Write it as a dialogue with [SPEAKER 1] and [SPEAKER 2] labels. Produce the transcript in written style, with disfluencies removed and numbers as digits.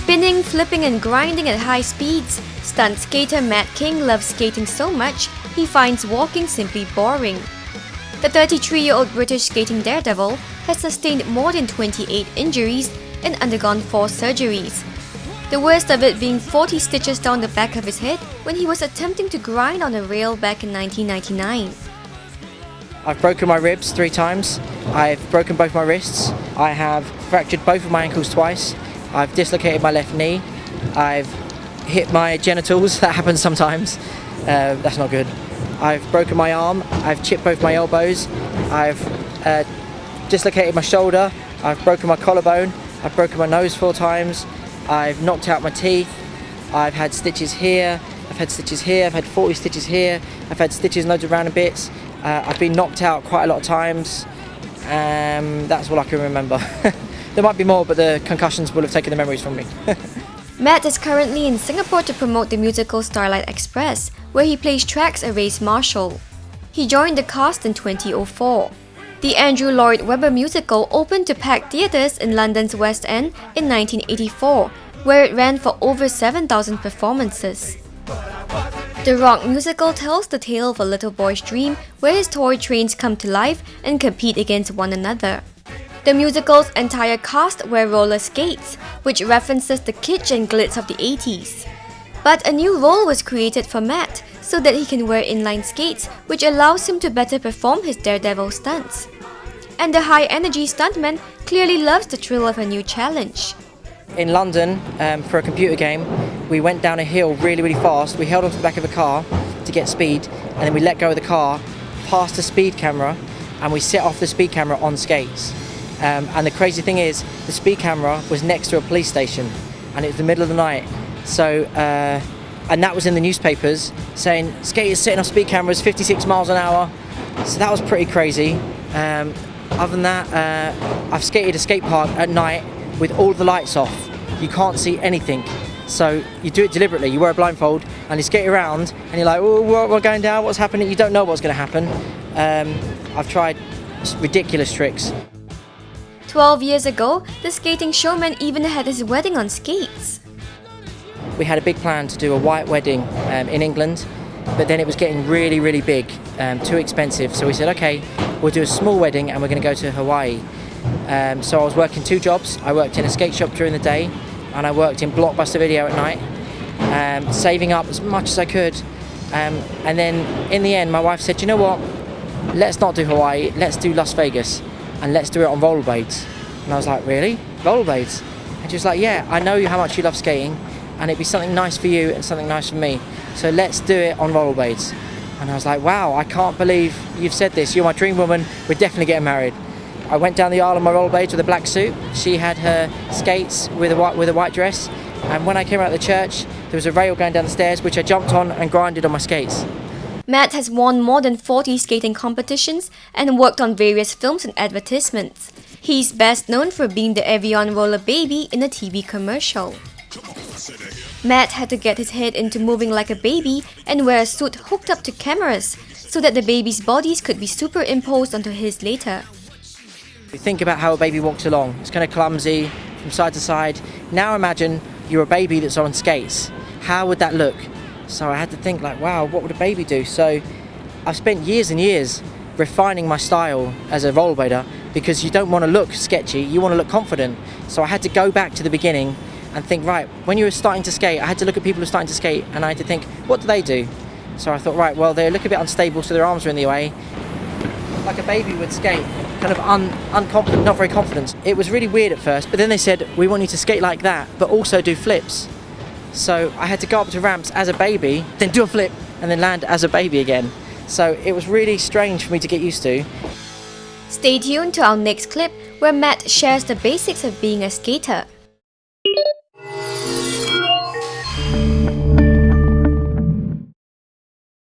[SPEAKER 1] Spinning, flipping and grinding at high speeds, stunt skater Matt King loves skating so much, he finds walking simply boring. The 33-year-old British skating daredevil has sustained more than 28 injuries and undergone 4 surgeries. The worst of it being 40 stitches down the back of his head when he was attempting to grind on a rail back in 1999.
[SPEAKER 2] I've broken my ribs 3 times, I've broken both my wrists, I have fractured both of my ankles twice, I've dislocated my left knee, I've hit my genitals, that happens sometimes, that's not good. I've broken my arm, I've chipped both my elbows, I've dislocated my shoulder, I've broken my collarbone, I've broken my nose 4 times, I've knocked out my teeth, I've had stitches here, I've had stitches here, I've had 40 stitches here, I've had stitches in loads of random bits, I've been knocked out quite a lot of times, that's all I can remember. There might be more, but the concussions will have taken the memories from me.
[SPEAKER 1] Matt is currently in Singapore to promote the musical Starlight Express, where he plays tracks a race marshal. He joined the cast in 2004. The Andrew Lloyd Webber musical opened to packed theatres in London's West End in 1984, where it ran for over 7,000 performances. The rock musical tells the tale of a little boy's dream where his toy trains come to life and compete against one another. The musical's entire cast wear roller skates, which references the kitsch and glitz of the 80s. But a new role was created for Matt so that he can wear inline skates, which allows him to better perform his daredevil stunts. And the high-energy stuntman clearly loves the thrill of a new challenge.
[SPEAKER 2] In London, for a computer game, we went down a hill really fast. We held onto the back of a car to get speed, and then we let go of the car, past the speed camera, and we set off the speed camera on skates. And the crazy thing is, the speed camera was next to a police station, and it was the middle of the night. So, and that was in the newspapers saying skaters setting off speed cameras 56 miles an hour. So that was pretty crazy. Other than that, I've skated a skate park at night with all the lights off. You can't see anything. So you do it deliberately. You wear a blindfold and you skate around, and you're like, oh, we're going down. What's happening? You don't know what's going to happen. I've tried ridiculous tricks.
[SPEAKER 1] 12 years ago, the skating showman even had his wedding on skates.
[SPEAKER 2] We had a big plan to do a white wedding in England, but then it was getting really big, too expensive. So we said, okay, we'll do a small wedding and we're going to go to Hawaii. So I was working 2 jobs. I worked in a skate shop during the day, and I worked in Blockbuster Video at night, saving up as much as I could. And then in the end, my wife said, you know what, let's not do Hawaii, let's do Las Vegas. And let's do it on rollerblades. And I was like, really? Rollerblades? And she was like, yeah, I know how much you love skating, and it'd be something nice for you and something nice for me. So let's do it on rollerblades. And I was like, wow, I can't believe you've said this. You're my dream woman. We're definitely getting married. I went down the aisle on my rollerblades with a black suit. She had her skates with a white dress. And when I came out of the church, there was a rail going down the stairs, which I jumped on and grinded on my skates.
[SPEAKER 1] Matt has won more than 40 skating competitions and worked on various films and advertisements. He's best known for being the Evian roller baby in a TV commercial. Matt had to get his head into moving like a baby and wear a suit hooked up to cameras so that the baby's bodies could be superimposed onto his later.
[SPEAKER 2] You think about how a baby walks along. It's kind of clumsy, from side to side. Now imagine you're a baby that's on skates. How would that look? So I had to think like, wow, what would a baby do? So I've spent years and years refining my style as a rollerblader, because you don't want to look sketchy, you want to look confident. So I had to go back to the beginning and think, right, when you were starting to skate, I had to look at people who were starting to skate, and I had to think, what do they do? So I thought, right, well, they look a bit unstable, so their arms are in the way. Like a baby would skate, kind of unconfident, not very confident. It was really weird at first, but then they said, we want you to skate like that, but also do flips. So I had to go up to ramps as a baby, then do a flip, and then land as a baby again. So it was really strange for me to get used to.
[SPEAKER 1] Stay tuned to our next clip where Matt shares the basics of being a skater.